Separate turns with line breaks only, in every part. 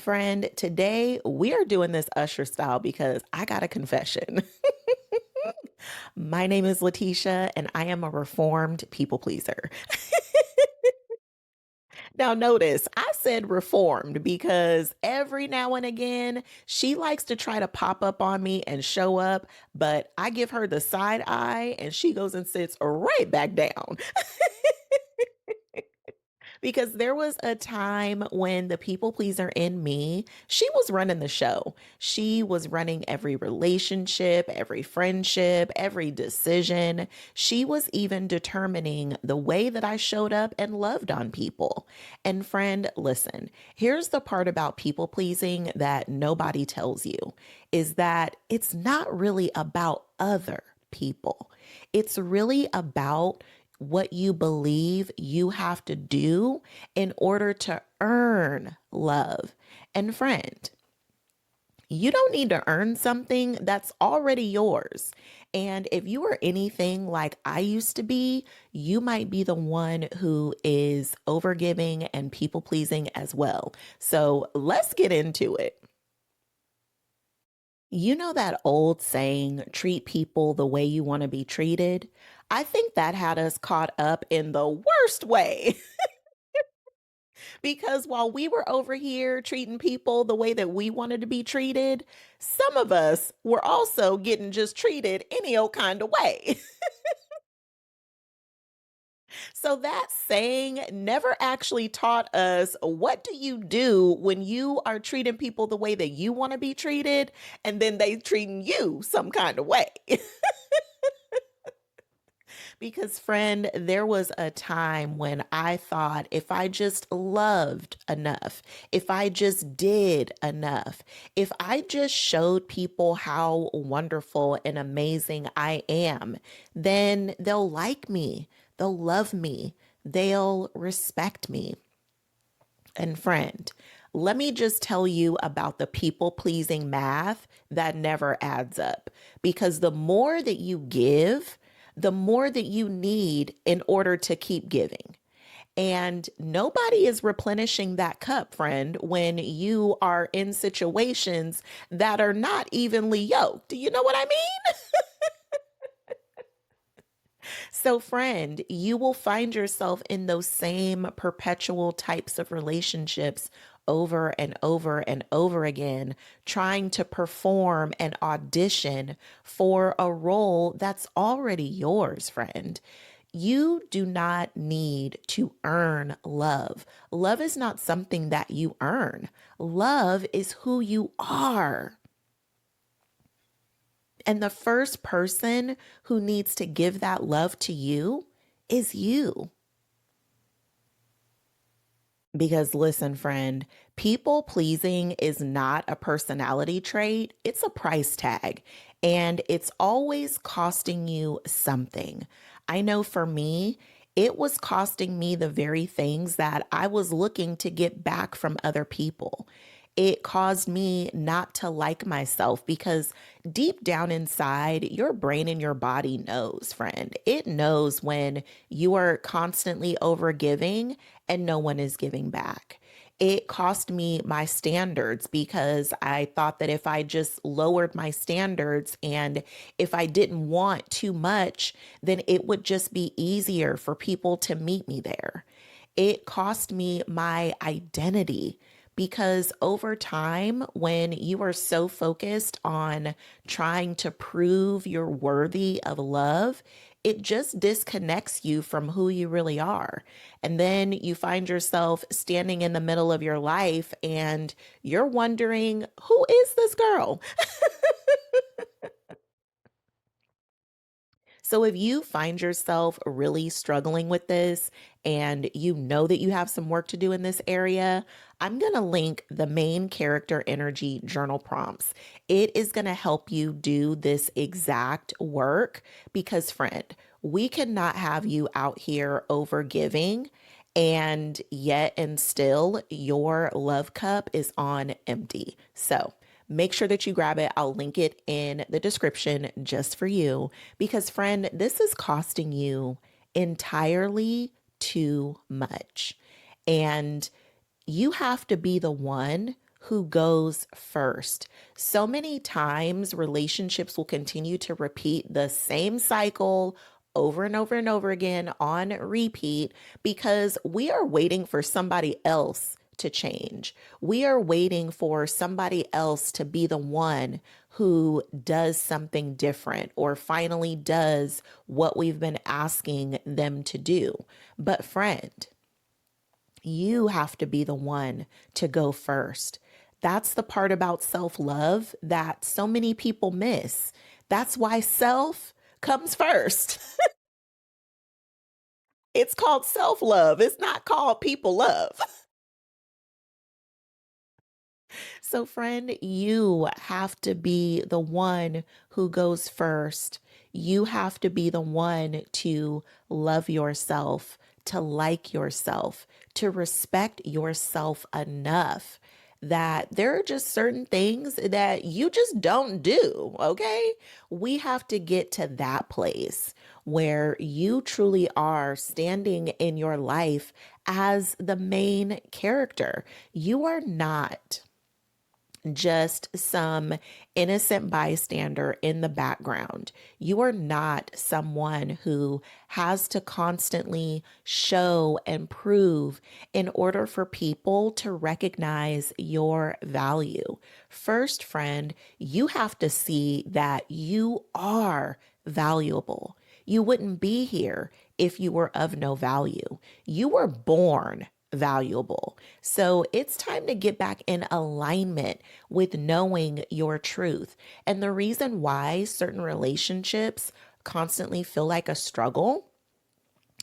friend, today we are doing this Usher style because I got a confession. My name is Letitia and I am a reformed people pleaser. Now, notice I said reformed because every now and again she likes to try to pop up on me and show up, but I give her the side eye and she goes and sits right back down. Because there was a time when the people pleaser in me, she was running the show. She was running every relationship, every friendship, every decision. She was even determining the way that I showed up and loved on people. And friend, listen, here's the part about people pleasing that nobody tells you is that it's not really about other people. It's really about what you believe you have to do in order to earn love. And friend, you don't need to earn something that's already yours. And if you are anything like I used to be, you might be the one who is overgiving and people pleasing as well. So let's get into it. You know that old saying, treat people the way you want to be treated? I think that had us caught up in the worst way. Because while we were over here treating people the way that we wanted to be treated, some of us were also getting just treated any old kind of way. So that saying never actually taught us what do you do when you are treating people the way that you want to be treated and then they treating you some kind of way. Because, friend, there was a time when I thought if I just loved enough, if I just did enough, if I just showed people how wonderful and amazing I am, then they'll like me, they'll love me, they'll respect me. And, friend, let me just tell you about the people pleasing math that never adds up. Because the more that you give, the more that you need in order to keep giving. And nobody is replenishing that cup, friend, when you are in situations that are not evenly yoked. Do you know what I mean? So, friend, you will find yourself in those same perpetual types of relationships over and over and over again, trying to perform and audition for a role that's already yours, friend. You do not need to earn love. Love is not something that you earn. Love is who you are. And the first person who needs to give that love to you is you. Because listen, friend, people pleasing is not a personality trait, it's a price tag, and it's always costing you something. I know for me, it was costing me the very things that I was looking to get back from other people. It caused me not to like myself because deep down inside, your brain and your body knows, friend. It knows when you are constantly overgiving and no one is giving back. It cost me my standards because I thought that if I just lowered my standards and if I didn't want too much, then it would just be easier for people to meet me there. It cost me my identity because over time, when you are so focused on trying to prove you're worthy of love, it just disconnects you from who you really are. And then you find yourself standing in the middle of your life and you're wondering, who is this girl? So if you find yourself really struggling with this and you know that you have some work to do in this area, I'm going to link the main character energy journal prompts. It is going to help you do this exact work because, friend, we cannot have you out here over giving and yet and still your love cup is on empty. So, make sure that you grab it. I'll link it in the description just for you because, friend, this is costing you entirely too much. And you have to be the one who goes first. So many times, relationships will continue to repeat the same cycle over and over and over again on repeat because we are waiting for somebody else to change. We are waiting for somebody else to be the one who does something different or finally does what we've been asking them to do. But, friend, you have to be the one to go first. That's the part about self love that so many people miss. That's why self comes first. It's called self love, it's not called people love. So, friend, you have to be the one who goes first. You have to be the one to love yourself, to like yourself, to respect yourself enough that there are just certain things that you just don't do, okay? We have to get to that place where you truly are standing in your life as the main character. You are not just some innocent bystander in the background. You are not someone who has to constantly show and prove in order for people to recognize your value. First, friend, you have to see that you are valuable. You wouldn't be here if you were of no value. You were born valuable. So it's time to get back in alignment with knowing your truth. And the reason why certain relationships constantly feel like a struggle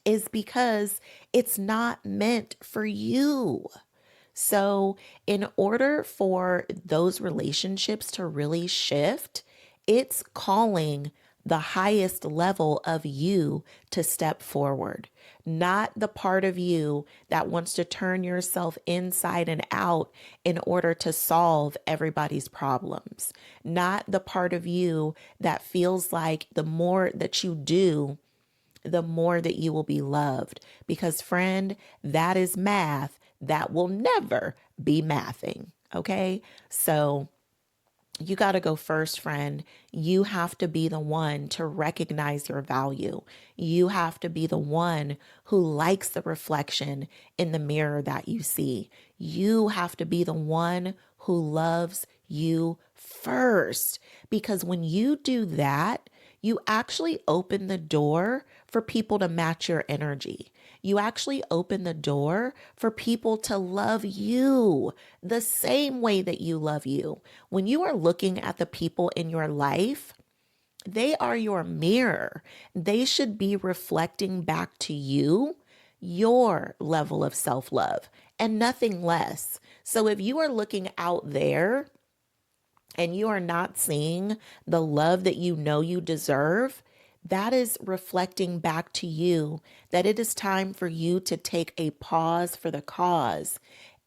is because it's not meant for you. So, in order for those relationships to really shift, it's calling the highest level of you to step forward, not the part of you that wants to turn yourself inside and out in order to solve everybody's problems, not the part of you that feels like the more that you do, the more that you will be loved. Because, friend, that is math that will never be mathing. Okay. So, you got to go first, friend. You have to be the one to recognize your value. You have to be the one who likes the reflection in the mirror that you see. You have to be the one who loves you first. Because when you do that, you actually open the door for people to match your energy. You actually open the door for people to love you the same way that you love you. When you are looking at the people in your life, they are your mirror. They should be reflecting back to you your level of self love and nothing less. So if you are looking out there and you are not seeing the love that you know you deserve, that is reflecting back to you that it is time for you to take a pause for the cause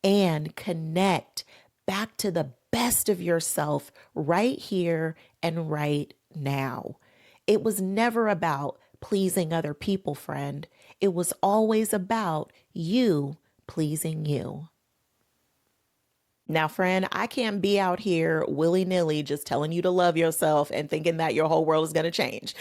and connect back to the best of yourself right here and right now. It was never about pleasing other people, friend. It was always about you pleasing you. Now, friend, I can't be out here willy nilly just telling you to love yourself and thinking that your whole world is going to change.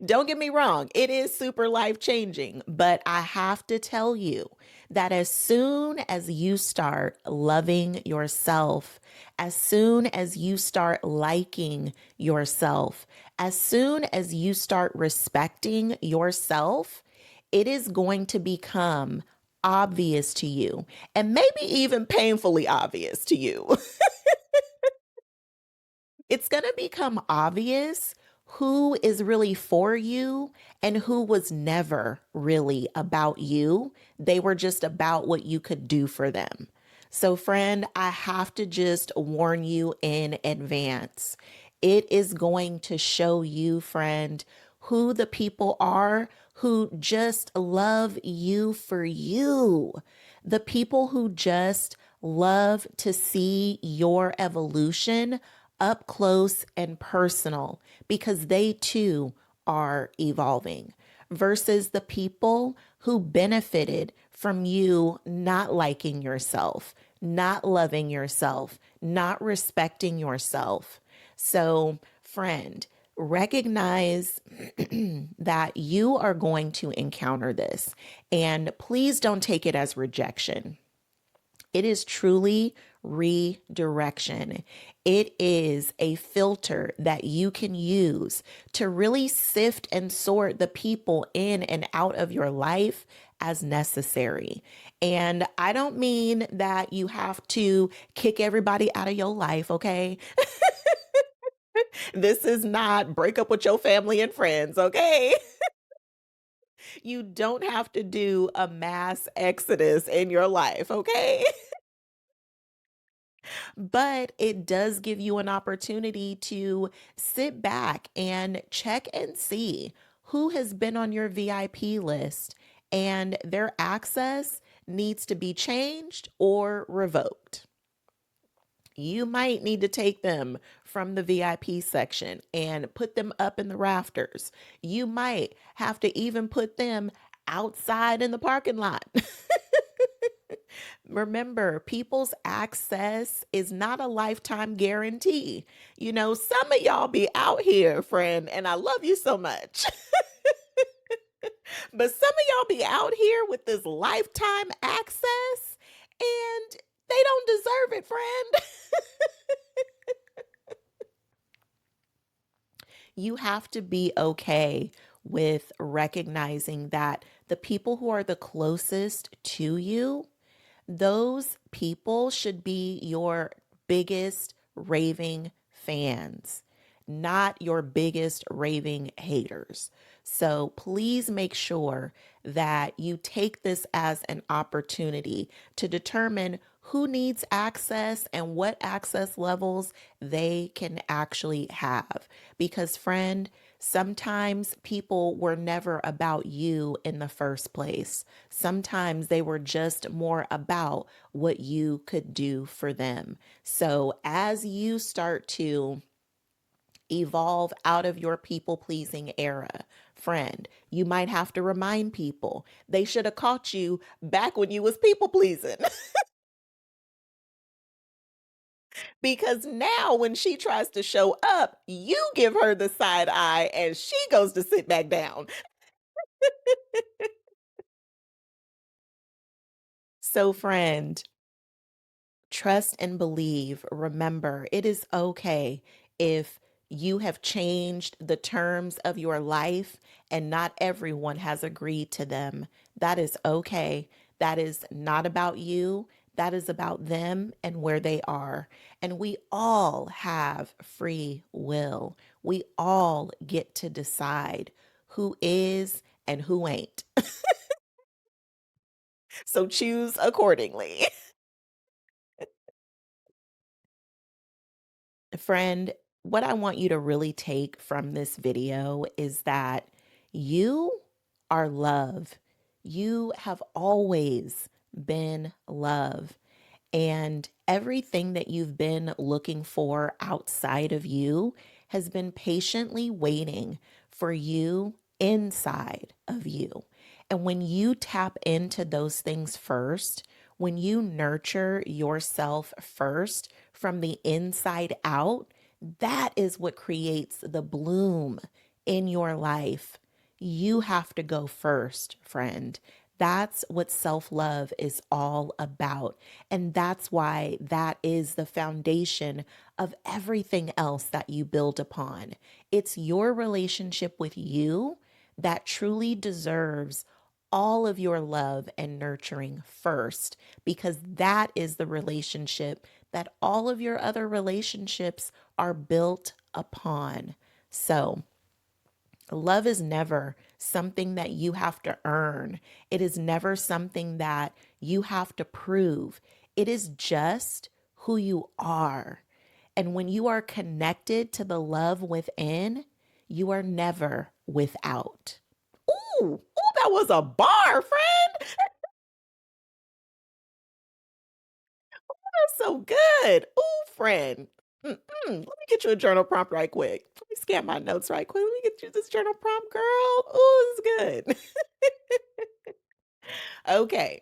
Don't get me wrong, it is super life changing, but I have to tell you that as soon as you start loving yourself, as soon as you start liking yourself, as soon as you start respecting yourself, it is going to become obvious to you and maybe even painfully obvious to you. It's going to become obvious who is really for you and who was never really about you. They were just about what you could do for them. So, friend, I have to just warn you in advance. It is going to show you, friend, who the people are who just love you for you. The people who just love to see your evolution up close and personal because they too are evolving versus the people who benefited from you not liking yourself, not loving yourself, not respecting yourself. So, friend, recognize that you are going to encounter this, and please don't take it as rejection. It is truly redirection. It is a filter that you can use to really sift and sort the people in and out of your life as necessary. And I don't mean that you have to kick everybody out of your life, okay? This is not break up with your family and friends, okay? You don't have to do a mass exodus in your life, okay? But it does give you an opportunity to sit back and check and see who has been on your VIP list and their access needs to be changed or revoked. You might need to take them from the VIP section and put them up in the rafters. You might have to even put them outside in the parking lot. Remember, people's access is not a lifetime guarantee. You know, some of y'all be out here, friend, and I love you so much. But some of y'all be out here with this lifetime access and they don't deserve it, friend. You have to be okay with recognizing that the people who are the closest to you, those people should be your biggest raving fans, not your biggest raving haters. So please make sure that you take this as an opportunity to determine who needs access and what access levels they can actually have. Because, friend, sometimes people were never about you in the first place. Sometimes they were just more about what you could do for them. So, as you start to evolve out of your people pleasing era, friend, you might have to remind people they should have caught you back when you was people pleasing. Because now when she tries to show up, you give her the side eye and she goes to sit back down. So, friend, trust and believe. Remember, it is okay if you have changed the terms of your life and not everyone has agreed to them. That is okay. That is not about you. That is about them and where they are. And we all have free will. We all get to decide who is and who ain't. So choose accordingly. Friend, what I want you to really take from this video is that you are love. You have always been love. And everything that you've been looking for outside of you has been patiently waiting for you inside of you. And when you tap into those things first, when you nurture yourself first from the inside out, that is what creates the bloom in your life. You have to go first, friend. That's what self love is all about. And that's why that is the foundation of everything else that you build upon. It's your relationship with you that truly deserves all of your love and nurturing first, because that is the relationship that all of your other relationships are built upon. So, love is never something that you have to earn. It is never something that you have to prove. It is just who you are. And when you are connected to the love within, you are never without. Ooh, that was a bar, friend. That's so good. Ooh, friend. Let me get you a journal prompt right quick. Let me scan my notes right quick. Let me get you this journal prompt, girl. Oh, this is good. Okay.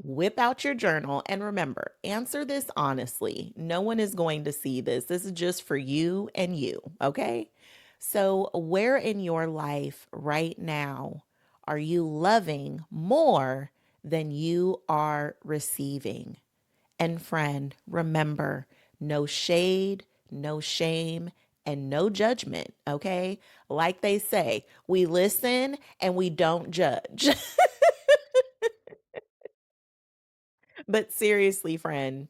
Whip out your journal and remember, answer this honestly. No one is going to see this. This is just for you and you, okay? So, where in your life right now are you loving more than you are receiving? And friend, remember, no shade, no shame, and no judgment, okay? Like they say, we listen and we don't judge. But seriously, friend,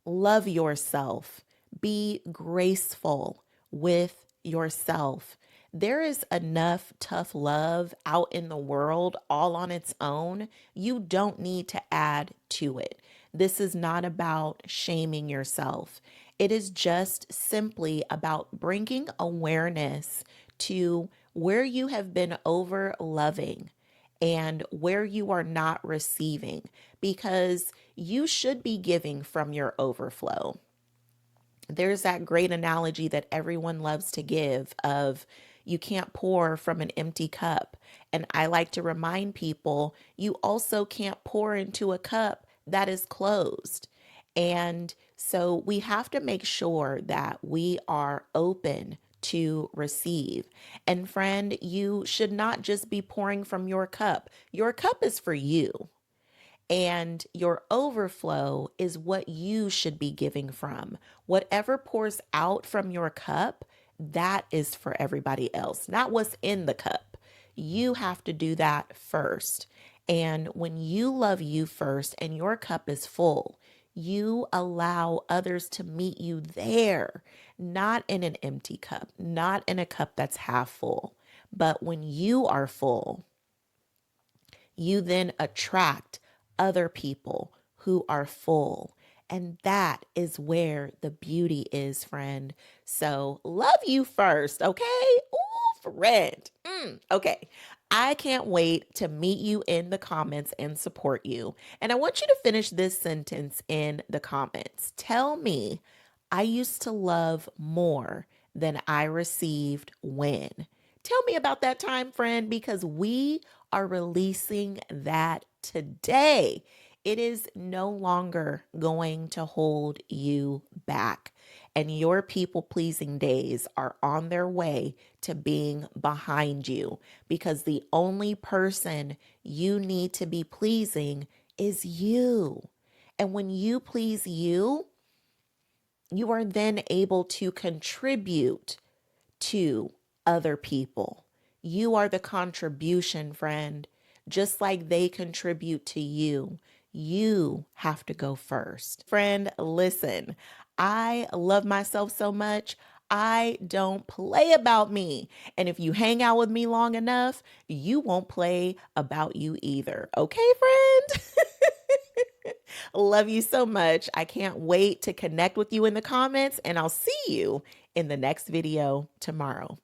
love yourself. Be graceful with yourself. There is enough tough love out in the world all on its own. You don't need to add to it. This is not about shaming yourself. It is just simply about bringing awareness to where you have been over loving and where you are not receiving, because you should be giving from your overflow. There's that great analogy that everyone loves to give of you can't pour from an empty cup. And I like to remind people you also can't pour into a cup that is closed. And so we have to make sure that we are open to receive. And friend, you should not just be pouring from your cup. Your cup is for you. And your overflow is what you should be giving from. Whatever pours out from your cup, that is for everybody else, not what's in the cup. You have to do that first. And when you love you first and your cup is full, you allow others to meet you there, not in an empty cup, not in a cup that's half full. But when you are full, you then attract other people who are full. And that is where the beauty is, friend. So love you first, okay? Ooh, friend. Okay. I can't wait to meet you in the comments and support you. And I want you to finish this sentence in the comments. Tell me, I used to love more than I received when. Tell me about that time, friend, because we are releasing that today. It is no longer going to hold you back. And your people pleasing days are on their way to being behind you, because the only person you need to be pleasing is you. And when you please you, you are then able to contribute to other people. You are the contribution, friend. Just like they contribute to you, you have to go first. Friend, listen, I love myself so much. I don't play about me. And if you hang out with me long enough, you won't play about you either. Okay, friend? Love you so much. I can't wait to connect with you in the comments, and I'll see you in the next video tomorrow.